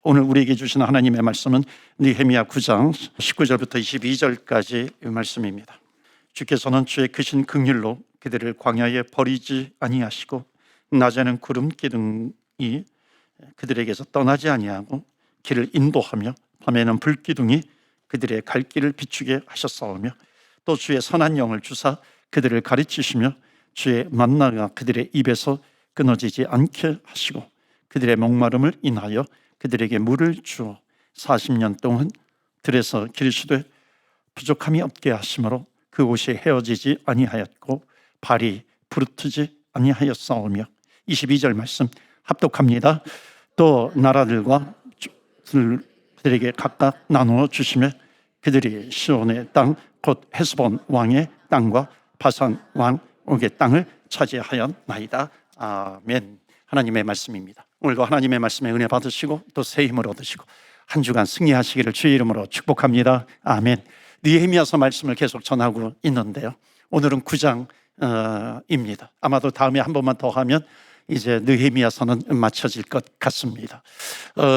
오늘 우리에게 주신 하나님의 말씀은 느헤미야 9장 19절부터 22절까지 말씀입니다. 주께서는 주의 크신 긍휼로 그들을 광야에 버리지 아니하시고 낮에는 구름 기둥이 그들에게서 떠나지 아니하고 길을 인도하며 밤에는 불 기둥이 그들의 갈 길을 비추게 하셨사오며 또 주의 선한 영을 주사 그들을 가르치시며 주의 만나가 그들의 입에서 끊어지지 않게 하시고 그들의 목마름을 인하여 그들에게 물을 주어 40년 동안 들에서 기르시되 부족함이 없게 하심으로 그곳이 헤어지지 아니하였고 발이 부르트지 아니하였사오며 22절 말씀 합독합니다. 또 나라들과 그들에게 각각 나누어 주시며 그들이 시온의 땅 곧 헤스본 왕의 땅과 바산 왕 옥의 땅을 차지하였나이다. 아멘. 하나님의 말씀입니다. 오늘도 하나님의 말씀에 은혜 받으시고 또 새 힘을 얻으시고 한 주간 승리하시기를 주의 이름으로 축복합니다. 아멘. 느헤미야서 말씀을 계속 전하고 있는데요, 오늘은 9장입니다. 아마도 다음에 한 번만 더 하면 이제 느헤미야서는 마쳐질 것 같습니다.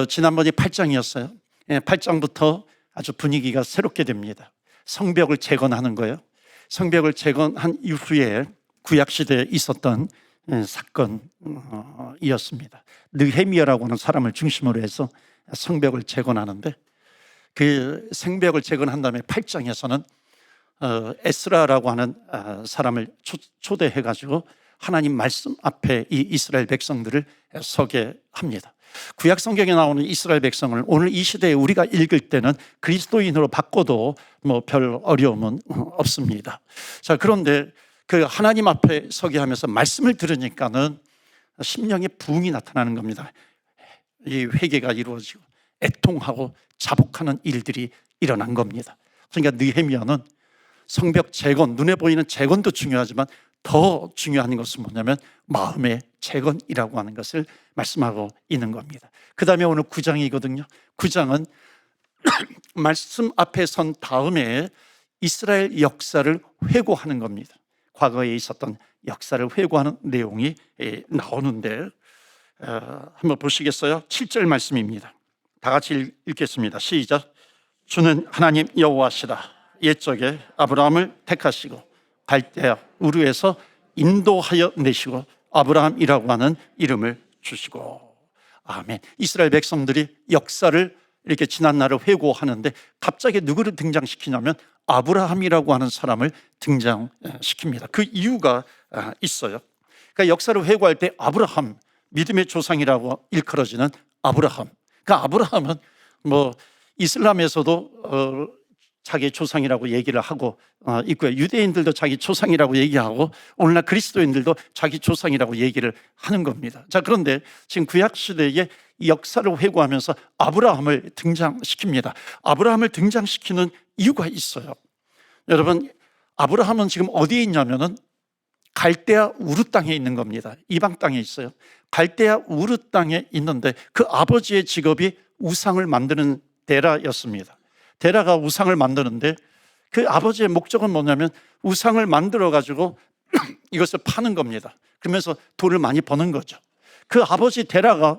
지난번이 8장이었어요. 8장부터 아주 분위기가 새롭게 됩니다. 성벽을 재건하는 거예요. 성벽을 재건한 이후에 구약시대에 있었던 사건이었습니다. 느헤미야라고 하는 사람을 중심으로 해서 성벽을 재건하는데, 그 성벽을 재건한 다음에 8장에서는 에스라라고 하는 사람을 초대해가지고 하나님 말씀 앞에 이 이스라엘 백성들을 서게 합니다. 구약 성경에 나오는 이스라엘 백성을 오늘 이 시대에 우리가 읽을 때는 그리스도인으로 바꿔도 뭐 별 어려움은 없습니다. 자, 그런데 그 하나님 앞에 서게 하면서 말씀을 들으니까는 심령의 부흥이 나타나는 겁니다. 이 회개가 이루어지고 애통하고 자복하는 일들이 일어난 겁니다. 그러니까 느헤미야는 성벽 재건, 눈에 보이는 재건도 중요하지만 더 중요한 것은 뭐냐면 마음의 재건이라고 하는 것을 말씀하고 있는 겁니다. 그 다음에 오늘 9장이거든요. 9장은 말씀 앞에 선 다음에 이스라엘 역사를 회고하는 겁니다. 과거에 있었던 역사를 회고하는 내용이 나오는데, 한번 보시겠어요? 7절 말씀입니다. 다 같이 읽겠습니다. 시작. 주는 하나님 여호와시라. 옛적에 아브라함을 택하시고 갈대아 우르에서 인도하여 내시고 아브라함이라고 하는 이름을 주시고. 아멘. 이스라엘 백성들이 역사를 이렇게 지난 날을 회고하는데 갑자기 누구를 등장시키냐면 아브라함이라고 하는 사람을 등장시킵니다. 그 이유가 있어요. 그러니까 역사를 회고할 때 아브라함, 믿음의 조상이라고 일컬어지는 아브라함. 그러니까 아브라함은 뭐 이슬람에서도 자기 조상이라고 얘기를 하고 있고요. 유대인들도 자기 조상이라고 얘기하고 오늘날 그리스도인들도 자기 조상이라고 얘기를 하는 겁니다. 자, 그런데 지금 구약시대의 역사를 회고하면서 아브라함을 등장시킵니다. 아브라함을 등장시키는 이유가 있어요. 여러분, 아브라함은 지금 어디에 있냐면은 갈대아 우르 땅에 있는 겁니다. 이방 땅에 있어요. 갈대아 우르 땅에 있는데 그 아버지의 직업이 우상을 만드는 데라였습니다. 데라가 우상을 만드는데 그 아버지의 목적은 뭐냐면 우상을 만들어 가지고 이것을 파는 겁니다. 그러면서 돈을 많이 버는 거죠. 그 아버지 데라가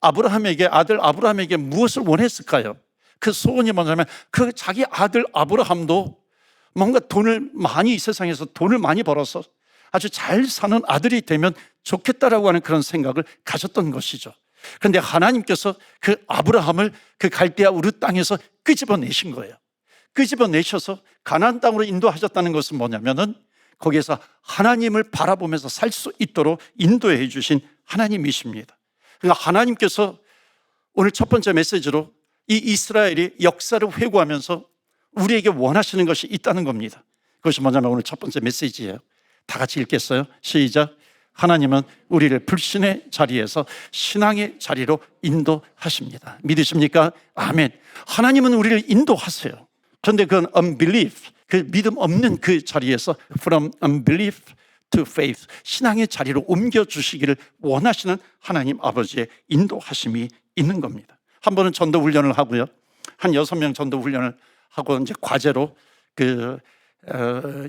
아브라함에게, 아들 아브라함에게 무엇을 원했을까요? 그 소원이 뭐냐면 그 자기 아들 아브라함도 뭔가 돈을 많이, 이 세상에서 돈을 많이 벌어서 아주 잘 사는 아들이 되면 좋겠다라고 하는 그런 생각을 가졌던 것이죠. 그런데 하나님께서 그 아브라함을 그 갈대아 우르 땅에서 끄집어내신 거예요. 끄집어내셔서 가나안 땅으로 인도하셨다는 것은 뭐냐면은 거기에서 하나님을 바라보면서 살 수 있도록 인도해 주신 하나님이십니다. 그러니까 하나님께서 오늘 첫 번째 메시지로 이 이스라엘이 역사를 회고하면서 우리에게 원하시는 것이 있다는 겁니다. 그것이 뭐냐면 오늘 첫 번째 메시지예요. 다 같이 읽겠어요? 시작. 하나님은 우리를 불신의 자리에서 신앙의 자리로 인도하십니다. 믿으십니까? 아멘. 하나님은 우리를 인도하세요. 그런데 그건 unbelief, 그 믿음 없는 그 자리에서 from unbelief to faith, 신앙의 자리로 옮겨주시기를 원하시는 하나님 아버지의 인도하심이 있는 겁니다. 한 번은 전도 훈련을 하고요, 한 6명 전도 훈련을 하고 이제 과제로 그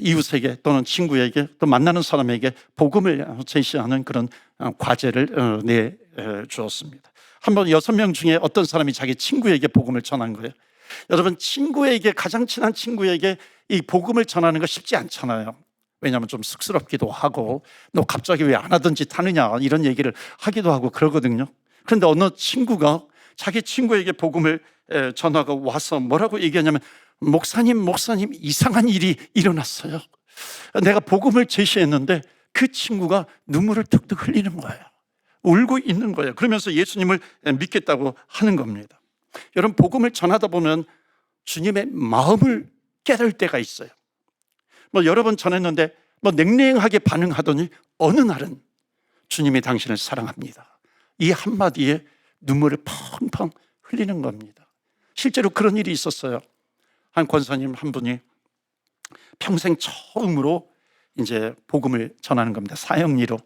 이웃에게 또는 친구에게 또 만나는 사람에게 복음을 제시하는 그런 과제를 주었습니다. 한번 6명 중에 어떤 사람이 자기 친구에게 복음을 전한 거예요. 여러분, 친구에게, 가장 친한 친구에게 이 복음을 전하는 거 쉽지 않잖아요. 왜냐하면 좀 쑥스럽기도 하고, 너 갑자기 왜 안 하던 짓 하느냐 이런 얘기를 하기도 하고 그러거든요. 그런데 어느 친구가 자기 친구에게 복음을 전하고 와서 뭐라고 얘기하냐면, 목사님 이상한 일이 일어났어요. 내가 복음을 제시했는데 그 친구가 눈물을 뚝뚝 흘리는 거예요. 울고 있는 거예요. 그러면서 예수님을 믿겠다고 하는 겁니다. 여러분, 복음을 전하다 보면 주님의 마음을 깨달을 때가 있어요. 여러 번 전했는데 냉랭하게 반응하더니 어느 날은 주님이 당신을 사랑합니다, 이 한마디에 눈물을 펑펑 흘리는 겁니다. 실제로 그런 일이 있었어요. 한 권사님 한 분이 평생 처음으로 이제 복음을 전하는 겁니다. 사형리로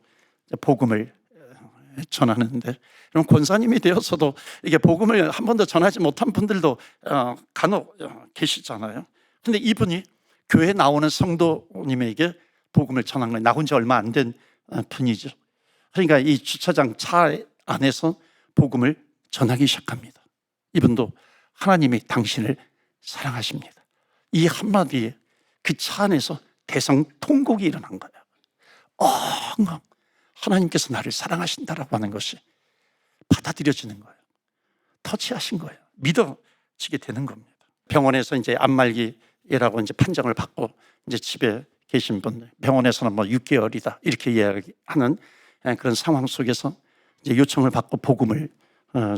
복음을 전하는데, 그럼 권사님이 되어서도 이게 복음을 한 번도 전하지 못한 분들도 간혹 계시잖아요. 근데 이분이 교회에 나오는 성도님에게 복음을 전한 거예요. 나온 지 얼마 안 된 분이죠. 그러니까 이 주차장 차 안에서 복음을 전하기 시작합니다. 이분도 하나님이 당신을 사랑하십니다, 이 한마디에 그 차 안에서 대성통곡이 일어난 거예요. 엉엉 하나님께서 나를 사랑하신다라고 하는 것이 받아들여지는 거예요. 터치하신 거예요. 믿어지게 되는 겁니다. 병원에서 이제 암말기라고 이제 판정을 받고 이제 집에 계신 분들, 병원에서는 6개월이다 이렇게 이야기하는 그런 상황 속에서 이제 요청을 받고 복음을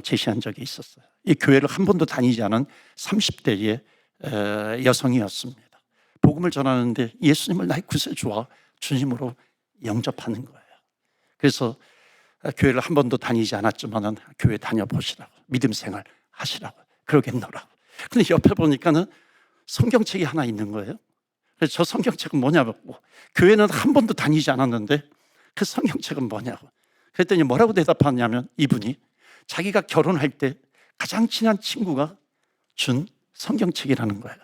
제시한 적이 있었어요. 이 교회를 한 번도 다니지 않은 30대의 여성이었습니다. 복음을 전하는데 예수님을 나의 구세주와 주님으로 영접하는 거예요. 그래서 교회를 한 번도 다니지 않았지만 교회 다녀보시라고, 믿음 생활 하시라고, 그러겠노라고. 근데 옆에 보니까는 성경책이 하나 있는 거예요. 그래서 저 성경책은 뭐냐고, 교회는 한 번도 다니지 않았는데 그 성경책은 뭐냐고. 그랬더니 뭐라고 대답하냐면, 이분이 자기가 결혼할 때 가장 친한 친구가 준 성경책이라는 거예요.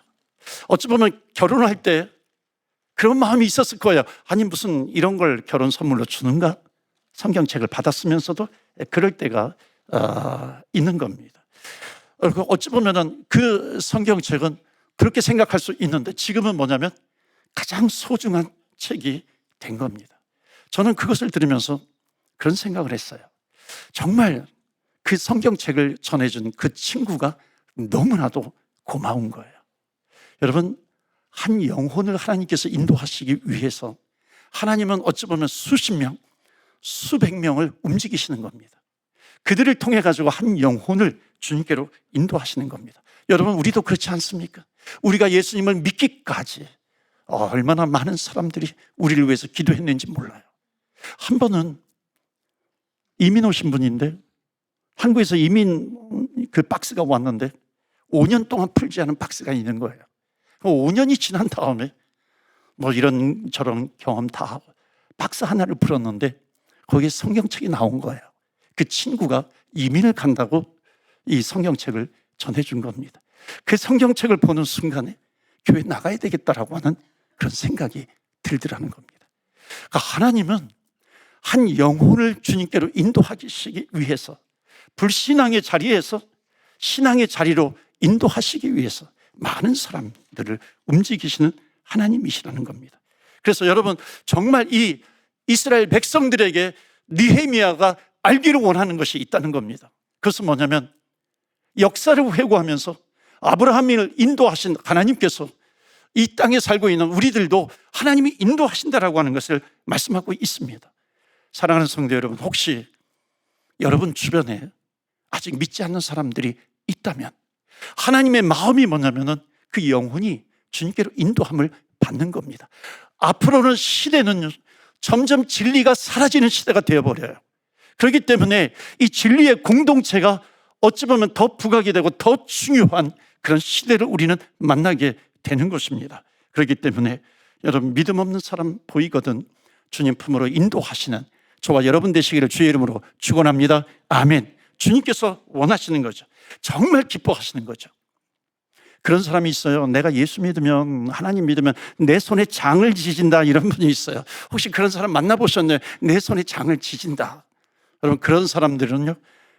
어찌 보면 결혼을 할 때 그런 마음이 있었을 거예요. 아니, 무슨 이런 걸 결혼 선물로 주는가? 성경책을 받았으면서도 그럴 때가 있는 겁니다. 어찌 보면 그 성경책은 그렇게 생각할 수 있는데, 지금은 뭐냐면 가장 소중한 책이 된 겁니다. 저는 그것을 들으면서 그런 생각을 했어요. 정말 그 성경책을 전해준 그 친구가 너무나도 고마운 거예요. 여러분, 한 영혼을 하나님께서 인도하시기 위해서 하나님은 어찌 보면 수십 명, 수백 명을 움직이시는 겁니다. 그들을 통해 가지고 한 영혼을 주님께로 인도하시는 겁니다. 여러분, 우리도 그렇지 않습니까? 우리가 예수님을 믿기까지 얼마나 많은 사람들이 우리를 위해서 기도했는지 몰라요. 한 번은 이민 오신 분인데, 한국에서 이민 그 박스가 왔는데 5년 동안 풀지 않은 박스가 있는 거예요. 5년이 지난 다음에 이런저런 경험 다 하고 박스 하나를 풀었는데 거기에 성경책이 나온 거예요. 그 친구가 이민을 간다고 이 성경책을 전해준 겁니다. 그 성경책을 보는 순간에 교회 나가야 되겠다라고 하는 그런 생각이 들더라는 겁니다. 그러니까 하나님은 한 영혼을 주님께로 인도하시기 위해서, 불신앙의 자리에서 신앙의 자리로 인도하시기 위해서 많은 사람들을 움직이시는 하나님이시라는 겁니다. 그래서 여러분, 정말 이 이스라엘 백성들에게 느헤미야가 알기를 원하는 것이 있다는 겁니다. 그것은 뭐냐면, 역사를 회고하면서 아브라함을 인도하신 하나님께서 이 땅에 살고 있는 우리들도 하나님이 인도하신다라고 하는 것을 말씀하고 있습니다. 사랑하는 성도 여러분, 혹시 여러분 주변에 아직 믿지 않는 사람들이 있다면 하나님의 마음이 뭐냐면은 그 영혼이 주님께로 인도함을 받는 겁니다. 앞으로는 시대는 점점 진리가 사라지는 시대가 되어버려요. 그렇기 때문에 이 진리의 공동체가 어찌 보면 더 부각이 되고 더 중요한 그런 시대를 우리는 만나게 되는 것입니다. 그렇기 때문에 여러분, 믿음 없는 사람 보이거든 주님 품으로 인도하시는 저와 여러분 되시기를 주의 이름으로 축원합니다. 아멘. 주님께서 원하시는 거죠. 정말 기뻐하시는 거죠. 그런 사람이 있어요. 내가 예수 믿으면, 하나님 믿으면 내 손에 장을 지진다, 이런 분이 있어요. 혹시 그런 사람 만나보셨나요? 내 손에 장을 지진다. 여러분, 그런 사람들은요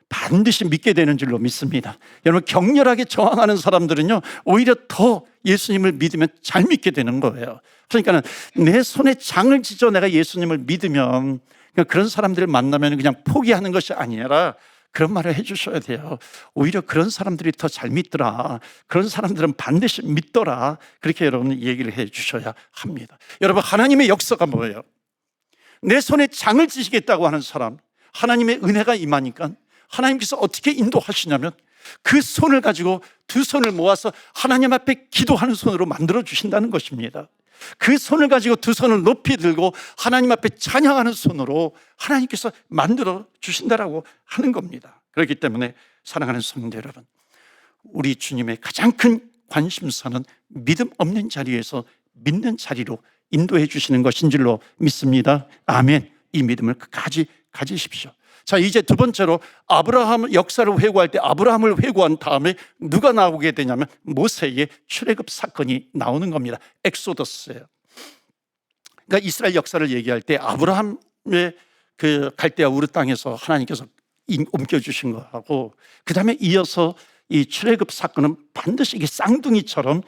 반드시 믿게 되는 줄로 믿습니다. 여러분, 격렬하게 저항하는 사람들은요 오히려 더 예수님을 믿으면 잘 믿게 되는 거예요. 그러니까 내 손에 장을 지져 내가 예수님을 믿으면 그런 사람들을 만나면 그냥 포기하는 것이 아니라 그런 말을 해주셔야 돼요. 오히려 그런 사람들이 더 잘 믿더라. 그런 사람들은 반드시 믿더라. 그렇게 여러분 얘기를 해주셔야 합니다. 여러분, 하나님의 역사가 뭐예요? 내 손에 장을 지시겠다고 하는 사람, 하나님의 은혜가 임하니까 하나님께서 어떻게 인도하시냐면 그 손을 가지고 두 손을 모아서 하나님 앞에 기도하는 손으로 만들어 주신다는 것입니다. 그 손을 가지고 두 손을 높이 들고 하나님 앞에 찬양하는 손으로 하나님께서 만들어 주신다라고 하는 겁니다. 그렇기 때문에 사랑하는 성도 여러분, 우리 주님의 가장 큰 관심사는 믿음 없는 자리에서 믿는 자리로 인도해 주시는 것인 줄로 믿습니다. 아멘. 이 믿음을 끝까지 가지십시오. 자, 이제 두 번째로 아브라함 역사를 회고할 때 아브라함을 회고한 다음에 누가 나오게 되냐면 모세의 출애굽 사건이 나오는 겁니다. 엑소더스예요. 그러니까 이스라엘 역사를 얘기할 때 아브라함의 그 갈대아 우르 땅에서 하나님께서 옮겨주신 거하고 그 다음에 이어서 이 출애굽 사건은 반드시 이게 쌍둥이처럼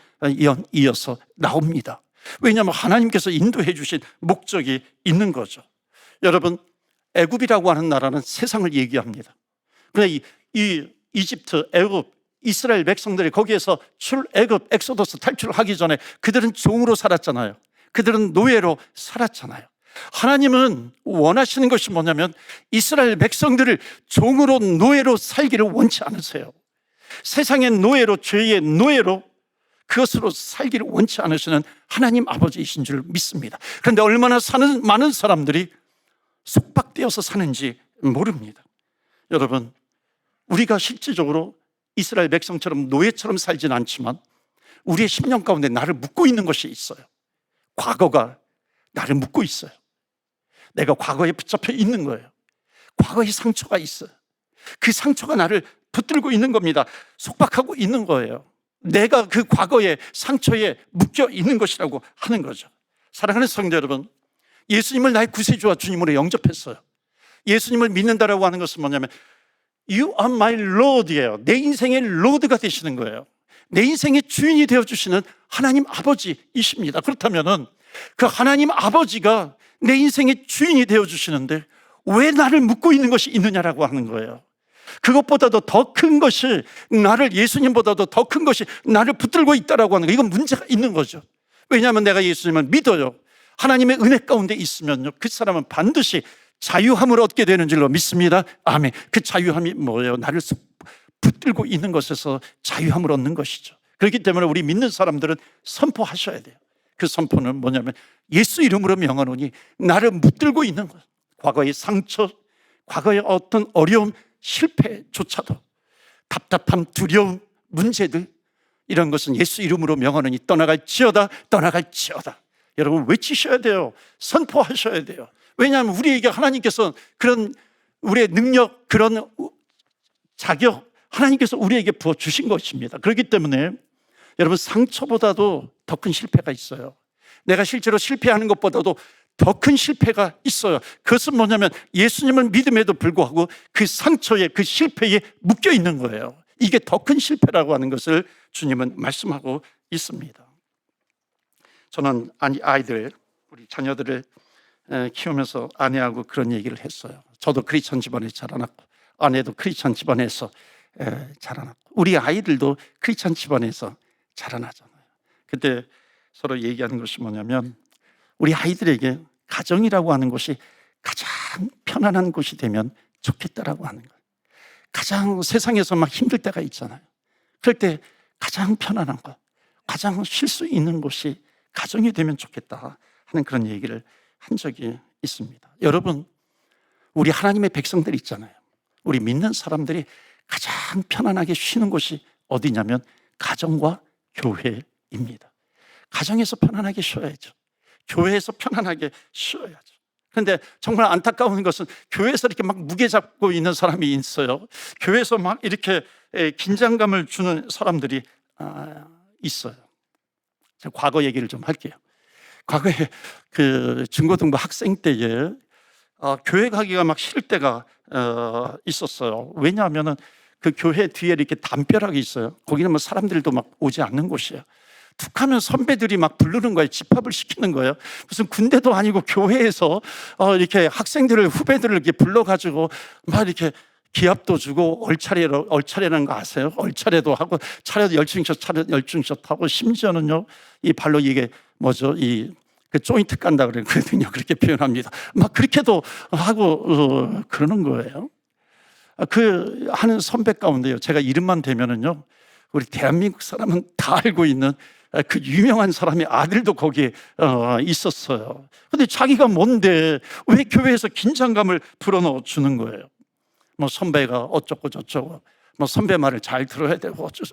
이어서 나옵니다. 왜냐하면 하나님께서 인도해 주신 목적이 있는 거죠. 여러분, 애굽이라고 하는 나라는 세상을 얘기합니다. 그런데 이 이집트, 애굽, 이스라엘 백성들이 거기에서 출애굽, 엑소더스 탈출하기 전에 그들은 종으로 살았잖아요. 그들은 노예로 살았잖아요. 하나님은 원하시는 것이 뭐냐면 이스라엘 백성들을 종으로 노예로 살기를 원치 않으세요. 세상의 노예로, 죄의 노예로 그것으로 살기를 원치 않으시는 하나님 아버지이신 줄 믿습니다. 그런데 얼마나 많은 사람들이 속박되어서 사는지 모릅니다. 여러분, 우리가 실질적으로 이스라엘 백성처럼 노예처럼 살지는 않지만 우리의 심령 가운데 나를 묶고 있는 것이 있어요. 과거가 나를 묶고 있어요. 내가 과거에 붙잡혀 있는 거예요. 과거의 상처가 있어요. 그 상처가 나를 붙들고 있는 겁니다. 속박하고 있는 거예요. 내가 그 과거의 상처에 묶여 있는 것이라고 하는 거죠. 사랑하는 성도 여러분, 예수님을 나의 구세주와 주님으로 영접했어요. 예수님을 믿는다라고 하는 것은 뭐냐면 You are my Lord이에요. 내 인생의 Lord가 되시는 거예요. 내 인생의 주인이 되어주시는 하나님 아버지이십니다. 그렇다면 그 하나님 아버지가 내 인생의 주인이 되어주시는데 왜 나를 묶고 있는 것이 있느냐라고 하는 거예요. 그것보다도 더 큰 것이 나를, 예수님보다도 더 큰 것이 나를 붙들고 있다라고 하는 거예요. 이건 문제가 있는 거죠. 왜냐하면 내가 예수님을 믿어요. 하나님의 은혜 가운데 있으면요, 그 사람은 반드시 자유함을 얻게 되는 줄로 믿습니다. 아멘. 그 자유함이 뭐예요? 나를 붙들고 있는 것에서 자유함을 얻는 것이죠. 그렇기 때문에 우리 믿는 사람들은 선포하셔야 돼요. 그 선포는 뭐냐면 예수 이름으로 명하노니 나를 붙들고 있는 것, 과거의 상처, 과거의 어떤 어려움, 실패조차도, 답답함, 두려움, 문제들, 이런 것은 예수 이름으로 명하노니 떠나갈지어다, 떠나갈지어다. 여러분 외치셔야 돼요. 선포하셔야 돼요. 왜냐하면 우리에게 하나님께서 그런 우리의 능력, 그런 자격 하나님께서 우리에게 부어주신 것입니다. 그렇기 때문에 여러분, 상처보다도 더 큰 실패가 있어요. 내가 실제로 실패하는 것보다도 더 큰 실패가 있어요. 그것은 뭐냐면 예수님을 믿음에도 불구하고 그 상처에, 그 실패에 묶여 있는 거예요. 이게 더 큰 실패라고 하는 것을 주님은 말씀하고 있습니다. 저는 아이들, 우리 자녀들을 키우면서 아내하고 그런 얘기를 했어요. 저도 크리스천 집안에 자라났고 아내도 크리스천 집안에서 자라났고 우리 아이들도 크리스천 집안에서 자라나잖아요. 그때 서로 얘기하는 것이 뭐냐면 우리 아이들에게 가정이라고 하는 것이 가장 편안한 곳이 되면 좋겠다라고 하는 거예요. 가장 세상에서 막 힘들 때가 있잖아요. 그럴 때 가장 편안한 것, 가장 쉴 수 있는 곳이 가정이 되면 좋겠다 하는 그런 얘기를 한 적이 있습니다. 여러분, 우리 하나님의 백성들 있잖아요. 우리 믿는 사람들이 가장 편안하게 쉬는 곳이 어디냐면 가정과 교회입니다. 가정에서 편안하게 쉬어야죠. 교회에서 편안하게 쉬어야죠. 그런데 정말 안타까운 것은 교회에서 이렇게 막 무게 잡고 있는 사람이 있어요. 교회에서 막 이렇게 긴장감을 주는 사람들이 있어요. 제가 과거 얘기를 좀 할게요. 과거에 그 중고등부 학생 때에 교회 가기가 막 싫을 때가 있었어요. 왜냐하면은 그 교회 뒤에 이렇게 담벼락이 있어요. 거기는 뭐 사람들도 막 오지 않는 곳이에요. 툭하면 선배들이 막 부르는 거예요. 집합을 시키는 거예요. 무슨 군대도 아니고 교회에서 이렇게 학생들을, 후배들을 이렇게 불러가지고 막 이렇게 기합도 주고 얼차례라는 거 아세요? 얼차례도 하고 차례도 열중샷 하고 심지어는요 이 발로 이게 뭐죠? 그 조인트 깐다 그러거든요. 그렇게 표현합니다. 막 그렇게도 하고 그러는 거예요. 그 하는 선배 가운데요, 제가 이름만 대면은요 우리 대한민국 사람은 다 알고 있는 그 유명한 사람의 아들도 거기에 있었어요. 근데 자기가 뭔데 왜 교회에서 긴장감을 불어넣어 주는 거예요? 뭐 선배가 어쩌고 저쩌고, 뭐 선배 말을 잘 들어야 되고 어쩌고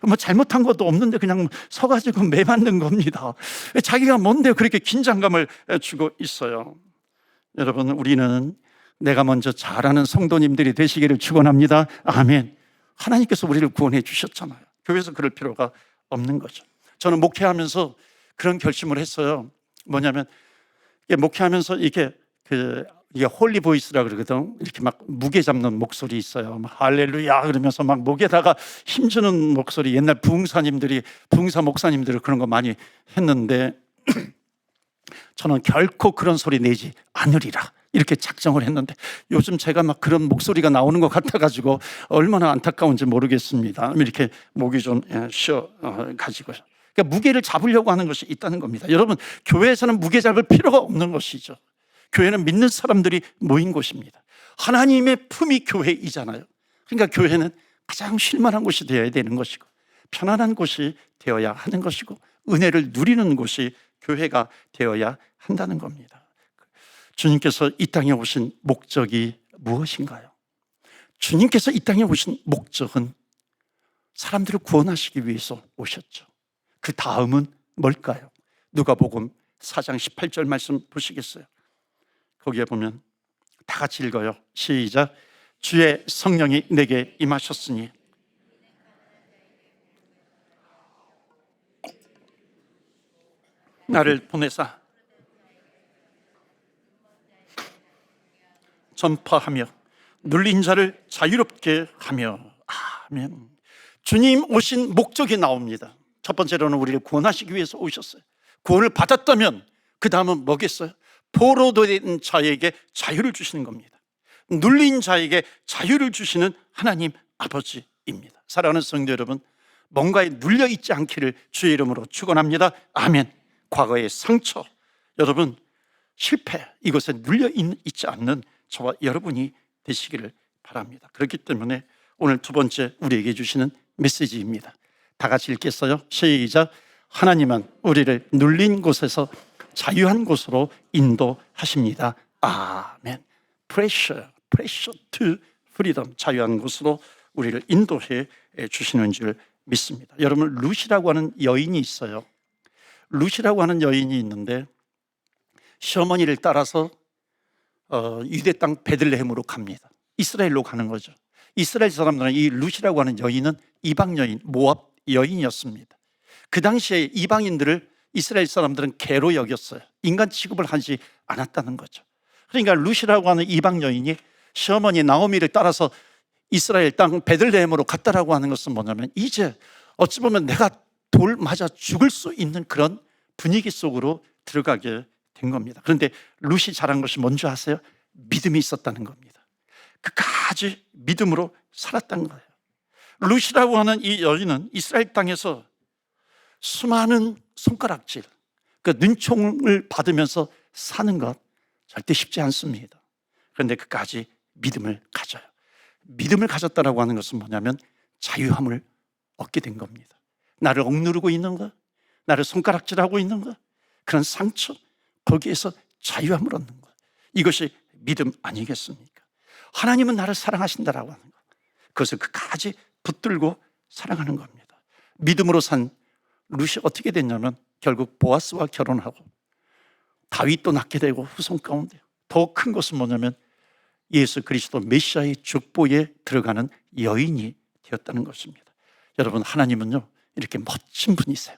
뭐 잘못한 것도 없는데 그냥 서가지고 매 맞는 겁니다. 자기가 뭔데 그렇게 긴장감을 주고 있어요? 여러분, 우리는 내가 먼저 잘하는 성도님들이 되시기를 축원합니다. 아멘. 하나님께서 우리를 구원해 주셨잖아요. 교회에서 그럴 필요가 없는 거죠. 저는 목회하면서 그런 결심을 했어요. 뭐냐면 목회하면서 이게 홀리 보이스라 그러거든. 이렇게 막 무게 잡는 목소리 있어요. 막 할렐루야 그러면서 막 목에다가 힘주는 목소리. 옛날 부흥사 목사님들이 그런 거 많이 했는데 저는 결코 그런 소리 내지 않으리라 이렇게 작정을 했는데 요즘 제가 막 그런 목소리가 나오는 것 같아가지고 얼마나 안타까운지 모르겠습니다. 이렇게 목이 좀 쉬어 가지고, 그러니까 무게를 잡으려고 하는 것이 있다는 겁니다. 여러분, 교회에서는 무게 잡을 필요가 없는 것이죠. 교회는 믿는 사람들이 모인 곳입니다. 하나님의 품이 교회이잖아요. 그러니까 교회는 가장 쉴만한 곳이 되어야 되는 것이고 편안한 곳이 되어야 하는 것이고 은혜를 누리는 곳이 교회가 되어야 한다는 겁니다. 주님께서 이 땅에 오신 목적이 무엇인가요? 주님께서 이 땅에 오신 목적은 사람들을 구원하시기 위해서 오셨죠. 그 다음은 뭘까요? 누가복음 4장 18절 말씀 보시겠어요? 거기에 보면 다 같이 읽어요. 시작. 주의 성령이 내게 임하셨으니 나를 보내사 전파하며 눌린 자를 자유롭게 하며. 아멘. 주님 오신 목적이 나옵니다. 첫 번째로는 우리를 구원하시기 위해서 오셨어요. 구원을 받았다면 그 다음은 뭐겠어요? 포로된 자에게 자유를 주시는 겁니다. 눌린 자에게 자유를 주시는 하나님 아버지입니다. 사랑하는 성도 여러분, 뭔가에 눌려 있지 않기를 주의 이름으로 축원합니다. 아멘. 과거의 상처, 여러분 실패, 이것에 눌려 있지 않는 저와 여러분이 되시기를 바랍니다. 그렇기 때문에 오늘 두 번째 우리에게 주시는 메시지입니다. 다 같이 읽겠어요? 시작. 하나님은 우리를 눌린 곳에서 자유한 곳으로 인도하십니다. 아멘. Pressure to freedom, 자유한 곳으로 우리를 인도해 주시는 줄 믿습니다. 여러분, 룻이라고 하는 여인이 있어요. 룻이라고 하는 여인이 있는데 시어머니를 따라서 유대 땅 베들레헴으로 갑니다. 이스라엘로 가는 거죠. 이스라엘 사람들은 이 룻이라고 하는 여인은 이방 여인, 모압 여인이었습니다. 그 당시에 이방인들을 이스라엘 사람들은 개로 여겼어요. 인간 취급을 하지 않았다는 거죠. 그러니까 룻이라고 하는 이방 여인이 시어머니 나오미를 따라서 이스라엘 땅 베들레헴으로 갔다라고 하는 것은 뭐냐면 이제 어찌 보면 내가 돌 맞아 죽을 수 있는 그런 분위기 속으로 들어가게 된 겁니다. 그런데 룻이 잘한 것이 뭔지 아세요? 믿음이 있었다는 겁니다. 끝까지 믿음으로 살았다는 거예요. 룻이라고 하는 이 여인은 이스라엘 땅에서 수많은 손가락질, 그 눈총을 받으면서 사는 것 절대 쉽지 않습니다. 그런데 끝까지 믿음을 가져요. 믿음을 가졌다라고 하는 것은 뭐냐면 자유함을 얻게 된 겁니다. 나를 억누르고 있는 것, 나를 손가락질하고 있는 것, 그런 상처, 거기에서 자유함을 얻는 것, 이것이 믿음 아니겠습니까? 하나님은 나를 사랑하신다라고 하는 것, 그것을 끝까지 붙들고 사랑하는 겁니다. 믿음으로 산 룻이 어떻게 됐냐면 결국 보아스와 결혼하고 다윗도 낳게 되고 후손 가운데 더 큰 것은 뭐냐면 예수 그리스도 메시아의 족보에 들어가는 여인이 되었다는 것입니다. 여러분, 하나님은요 이렇게 멋진 분이세요.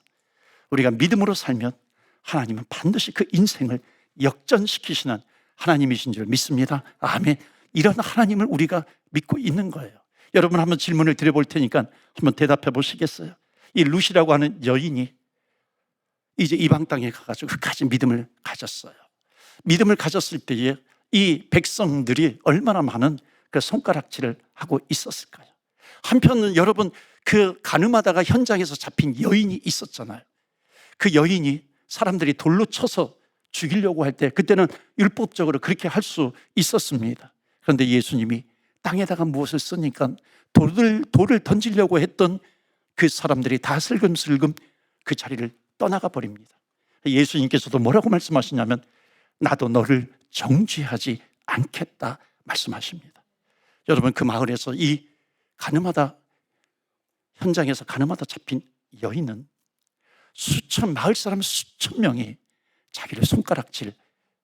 우리가 믿음으로 살면 하나님은 반드시 그 인생을 역전시키시는 하나님이신 줄 믿습니다. 아멘. 이런 하나님을 우리가 믿고 있는 거예요. 여러분 한번 질문을 드려볼 테니까 한번 대답해 보시겠어요? 이 룻이라고 하는 여인이 이제 이방 땅에 가가지고 끝까지 믿음을 가졌어요. 믿음을 가졌을 때에 이 백성들이 얼마나 많은 그 손가락질을 하고 있었을까요? 한편은 여러분 그 가늠하다가 현장에서 잡힌 여인이 있었잖아요. 그 여인이 사람들이 돌로 쳐서 죽이려고 할 때 그때는 율법적으로 그렇게 할 수 있었습니다. 그런데 예수님이 땅에다가 무엇을 쓰니까 돌을 던지려고 했던 그 사람들이 다 슬금슬금 그 자리를 떠나가 버립니다. 예수님께서도 뭐라고 말씀하시냐면 나도 너를 정죄하지 않겠다 말씀하십니다. 여러분 그 마을에서 이 현장에서 가늠하다 잡힌 여인은 마을 사람 수천 명이 자기를 손가락질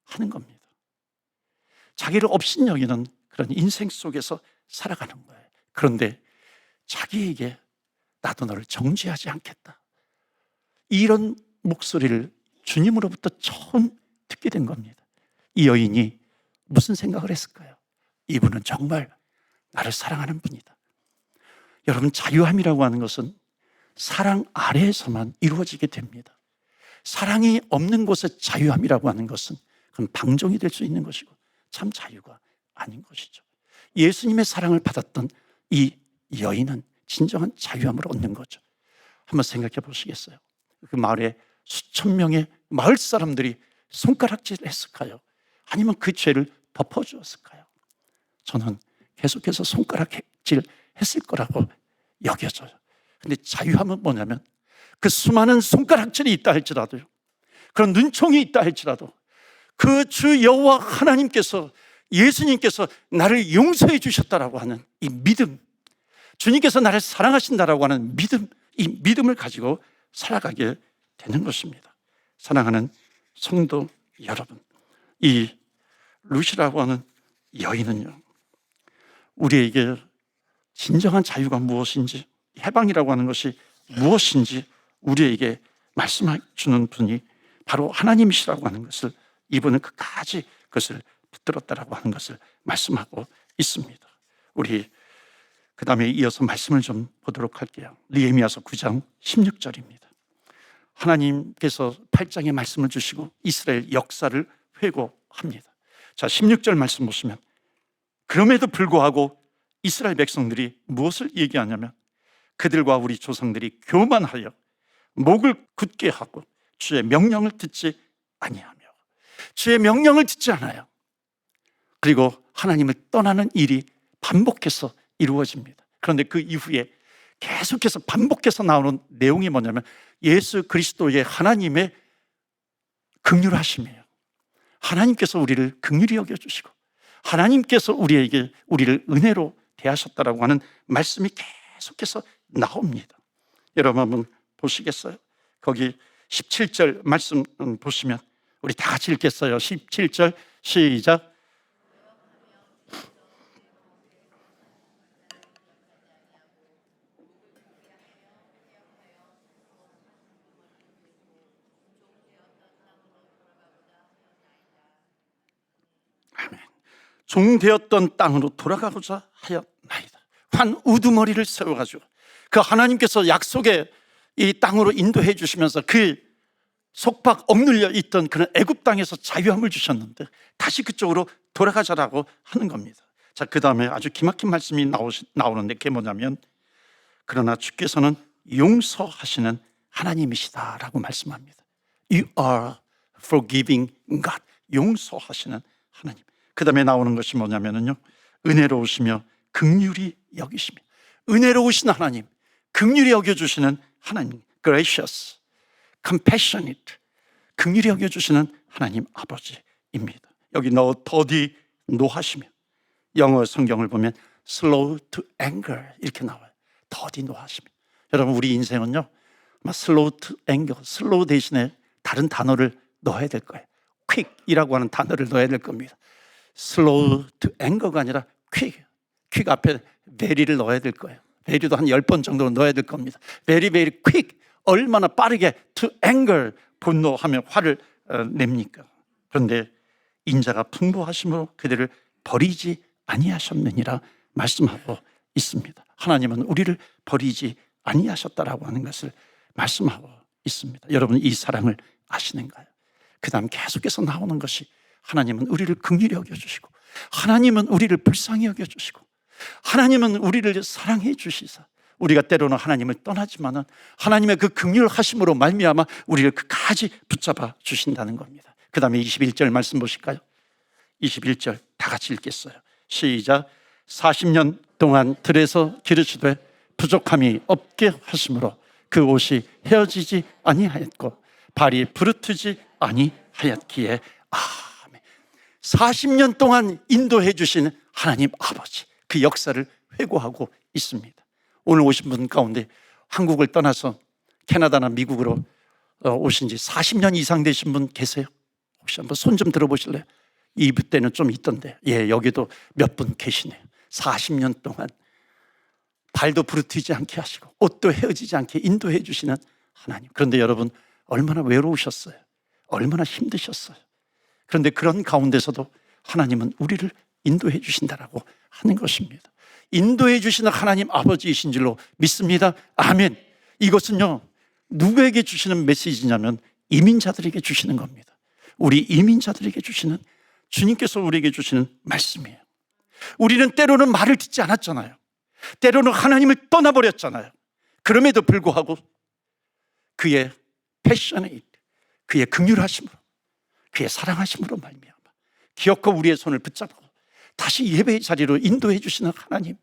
하는 겁니다. 자기를 업신여기는 그런 인생 속에서 살아가는 거예요. 그런데 자기에게 나도 너를 정죄하지 않겠다, 이런 목소리를 주님으로부터 처음 듣게 된 겁니다. 이 여인이 무슨 생각을 했을까요? 이분은 정말 나를 사랑하는 분이다. 여러분 자유함이라고 하는 것은 사랑 아래에서만 이루어지게 됩니다. 사랑이 없는 곳에 자유함이라고 하는 것은 그건 방종이 될 수 있는 것이고 참 자유가 아닌 것이죠. 예수님의 사랑을 받았던 이 여인은 진정한 자유함을 얻는 거죠. 한번 생각해 보시겠어요? 그 마을에 수천 명의 마을 사람들이 손가락질을 했을까요? 아니면 그 죄를 덮어주었을까요? 저는 계속해서 손가락질 했을 거라고 여겨져요. 근데 자유함은 뭐냐면 그 수많은 손가락질이 있다 할지라도요, 그런 눈총이 있다 할지라도 그 주 여호와 하나님께서, 예수님께서 나를 용서해 주셨다라고 하는 이 믿음, 주님께서 나를 사랑하신다라고 하는 믿음, 이 믿음을 가지고 살아가게 되는 것입니다. 사랑하는 성도 여러분, 이 룻이라고 하는 여인은요, 우리에게 진정한 자유가 무엇인지, 해방이라고 하는 것이 무엇인지 우리에게 말씀해 주는 분이 바로 하나님이시라고 하는 것을, 이분은 끝까지 그것을 붙들었다라고 하는 것을 말씀하고 있습니다. 우리 그 다음에 이어서 말씀을 좀 보도록 할게요. 느헤미야서 9장 16절입니다. 하나님께서 8장에 말씀을 주시고 이스라엘 역사를 회고합니다. 자, 16절 말씀 보시면 그럼에도 불구하고 이스라엘 백성들이 무엇을 얘기하냐면 그들과 우리 조상들이 교만하여 목을 굳게 하고 주의 명령을 듣지 아니하며, 주의 명령을 듣지 않아요. 그리고 하나님을 떠나는 일이 반복해서 이루어집니다. 그런데 그 이후에 계속해서 반복해서 나오는 내용이 뭐냐면 예수 그리스도의 하나님의 긍휼하심이에요. 하나님께서 우리를 긍휼히 여겨주시고 하나님께서 우리를 은혜로 대하셨다라고 하는 말씀이 계속해서 나옵니다. 여러분 한번 보시겠어요? 거기 17절 말씀 보시면 우리 다 같이 읽겠어요. 17절 시작. 아멘. 종되었던 땅으로 돌아가고자 하였나이다. 한 우두머리를 세워가지고 그 하나님께서 약속의 이 땅으로 인도해 주시면서 그 속박 억눌려 있던 그런 애굽 땅에서 자유함을 주셨는데 다시 그쪽으로 돌아가자라고 하는 겁니다. 자, 그 다음에 아주 기막힌 말씀이 나오는데 그게 뭐냐면 그러나 주께서는 용서하시는 하나님이시다라고 말씀합니다. You are forgiving God. 용서하시는 하나님. 그 다음에 나오는 것이 뭐냐면요, 은혜로우시며 긍휼히 여기시며, 은혜로우신 하나님, 긍휼히 여겨주시는 하나님, gracious, compassionate, 긍휼히 여겨주시는 하나님 아버지입니다. 여기 더디 노하시며, 영어 성경을 보면 slow to anger 이렇게 나와요. 더디 노하시며. 여러분 우리 인생은요, slow to anger, slow 대신에 다른 단어를 넣어야 될 거예요. quick이라고 하는 단어를 넣어야 될 겁니다. slow to anger가 아니라 quick 앞에 very를 넣어야 될 거예요. very도 한 10번 정도 넣어야 될 겁니다. very quick, 얼마나 빠르게 to anger, 분노하며 화를 냅니까? 그런데 인자가 풍부하심으로 그들을 버리지 아니하셨느니라 말씀하고 있습니다. 하나님은 우리를 버리지 아니하셨다라고 하는 것을 말씀하고 있습니다. 여러분, 이 사랑을 아시는가요? 그 다음 계속해서 나오는 것이 하나님은 우리를 긍휼히 여겨주시고, 하나님은 우리를 불쌍히 여겨주시고, 하나님은 우리를 사랑해 주시사, 우리가 때로는 하나님을 떠나지만은 하나님의 그 긍휼하심으로 말미암아 우리를 끝까지 붙잡아 주신다는 겁니다. 그 다음에 21절 말씀 보실까요? 21절 다 같이 읽겠어요. 시작. 40년 동안 들에서 기르시되 부족함이 없게 하심으로 그 옷이 헤어지지 아니하였고 발이 부르트지 아니하였기에. 아멘. 40년 동안 인도해 주시는 하나님 아버지, 그 역사를 회고하고 있습니다. 오늘 오신 분 가운데 한국을 떠나서 캐나다나 미국으로 오신 지 40년 이상 되신 분 계세요? 혹시 한번 손 좀 들어보실래요? 이브 때는 좀 있던데, 예, 여기도 몇 분 계시네요. 40년 동안 발도 부르트지 않게 하시고 옷도 헤어지지 않게 인도해 주시는 하나님. 그런데 여러분, 얼마나 외로우셨어요? 얼마나 힘드셨어요? 그런데 그런 가운데서도 하나님은 우리를 인도해 주신다라고 하는 것입니다. 인도해 주시는 하나님 아버지이신 줄로 믿습니다. 아멘. 이것은요, 누구에게 주시는 메시지냐면 이민자들에게 주시는 겁니다. 우리 이민자들에게 주시는, 주님께서 우리에게 주시는 말씀이에요. 우리는 때로는 말을 듣지 않았잖아요. 때로는 하나님을 떠나버렸잖아요. 그럼에도 불구하고 그의 패셔네이트, 그의 긍휼하심으로, 그의 사랑하심으로 말미암아 기어코 우리의 손을 붙잡고 다시 예배의 자리로 인도해 주시는 하나님,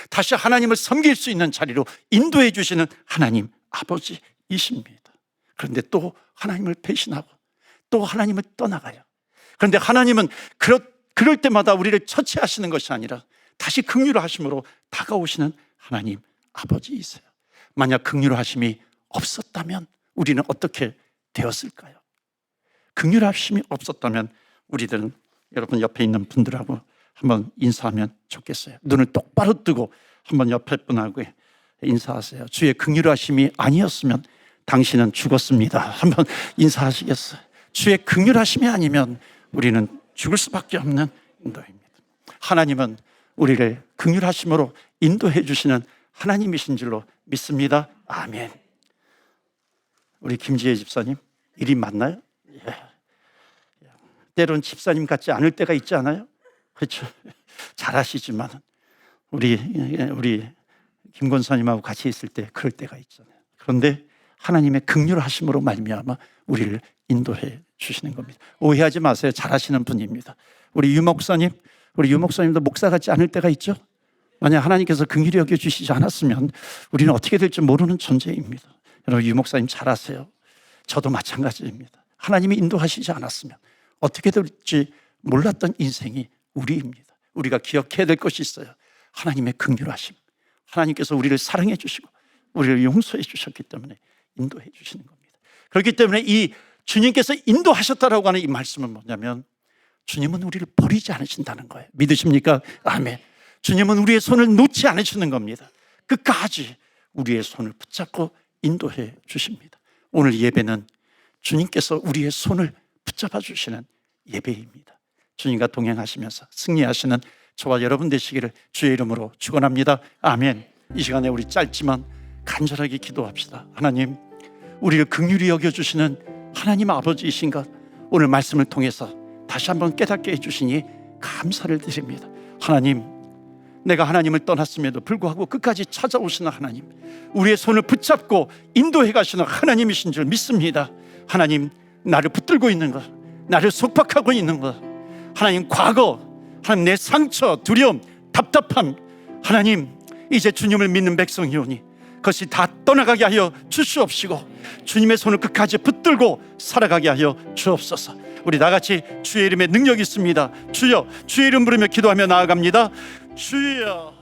다시 하나님을 섬길 수 있는 자리로 인도해 주시는 하나님 아버지이십니다. 그런데 또 하나님을 배신하고 또 하나님을 떠나가요. 그런데 하나님은 그럴 때마다 우리를 처치하시는 것이 아니라 다시 긍휼하심으로 다가오시는 하나님 아버지이세요. 만약 긍휼하심이 없었다면 우리는 어떻게 되었을까요? 긍휼하심이 없었다면 우리들은, 여러분 옆에 있는 분들하고 한번 인사하면 좋겠어요. 눈을 똑바로 뜨고 한번 옆에 분하고 인사하세요. 주의 긍휼하심이 아니었으면 당신은 죽었습니다. 한번 인사하시겠어요? 주의 긍휼하심이 아니면 우리는 죽을 수밖에 없는 인도입니다. 하나님은 우리를 긍휼하심으로 인도해 주시는 하나님이신 줄로 믿습니다. 아멘. 우리 김지혜 집사님, 일이 맞나요? 예. 때론 집사님 같지 않을 때가 있지 않아요? 그렇죠. 잘하시지만 우리 김 권사님하고 같이 있을 때 그럴 때가 있잖아요. 그런데 하나님의 긍휼하심으로 말미암아 우리를 인도해 주시는 겁니다. 오해하지 마세요. 잘하시는 분입니다. 우리 유 목사님도 목사 같지 않을 때가 있죠. 만약 하나님께서 긍휼히 여겨 주시지 않았으면 우리는 어떻게 될지 모르는 존재입니다. 여러분, 유 목사님 잘하세요. 저도 마찬가지입니다. 하나님이 인도하시지 않았으면 어떻게 될지 몰랐던 인생이 우리입니다. 우리가 기억해야 될 것이 있어요. 하나님의 긍휼하심. 하나님께서 우리를 사랑해 주시고 우리를 용서해 주셨기 때문에 인도해 주시는 겁니다. 그렇기 때문에 이 주님께서 인도하셨다라고 하는 이 말씀은 뭐냐면, 주님은 우리를 버리지 않으신다는 거예요. 믿으십니까? 아멘. 주님은 우리의 손을 놓지 않으시는 겁니다. 끝까지 우리의 손을 붙잡고 인도해 주십니다. 오늘 예배는 주님께서 우리의 손을 붙잡아 주시는 예배입니다. 주님과 동행하시면서 승리하시는 저와 여러분 되시기를 주의 이름으로 축원합니다. 아멘. 이 시간에 우리 짧지만 간절하게 기도합시다. 하나님, 우리를 긍휼히 여겨주시는 하나님 아버지이신 것, 오늘 말씀을 통해서 다시 한번 깨닫게 해주시니 감사를 드립니다. 하나님, 내가 하나님을 떠났음에도 불구하고 끝까지 찾아오시는 하나님, 우리의 손을 붙잡고 인도해 가시는 하나님이신 줄 믿습니다. 하나님, 나를 붙들고 있는 것, 나를 속박하고 있는 것, 하나님 과거, 하나님 내 상처, 두려움, 답답함, 하나님 이제 주님을 믿는 백성이오니 그것이 다 떠나가게 하여 주시옵시고 주님의 손을 끝까지 붙들고 살아가게 하여 주옵소서. 우리 다 같이 주의 이름에 능력이 있습니다. 주여, 주의 이름 부르며 기도하며 나아갑니다. 주여.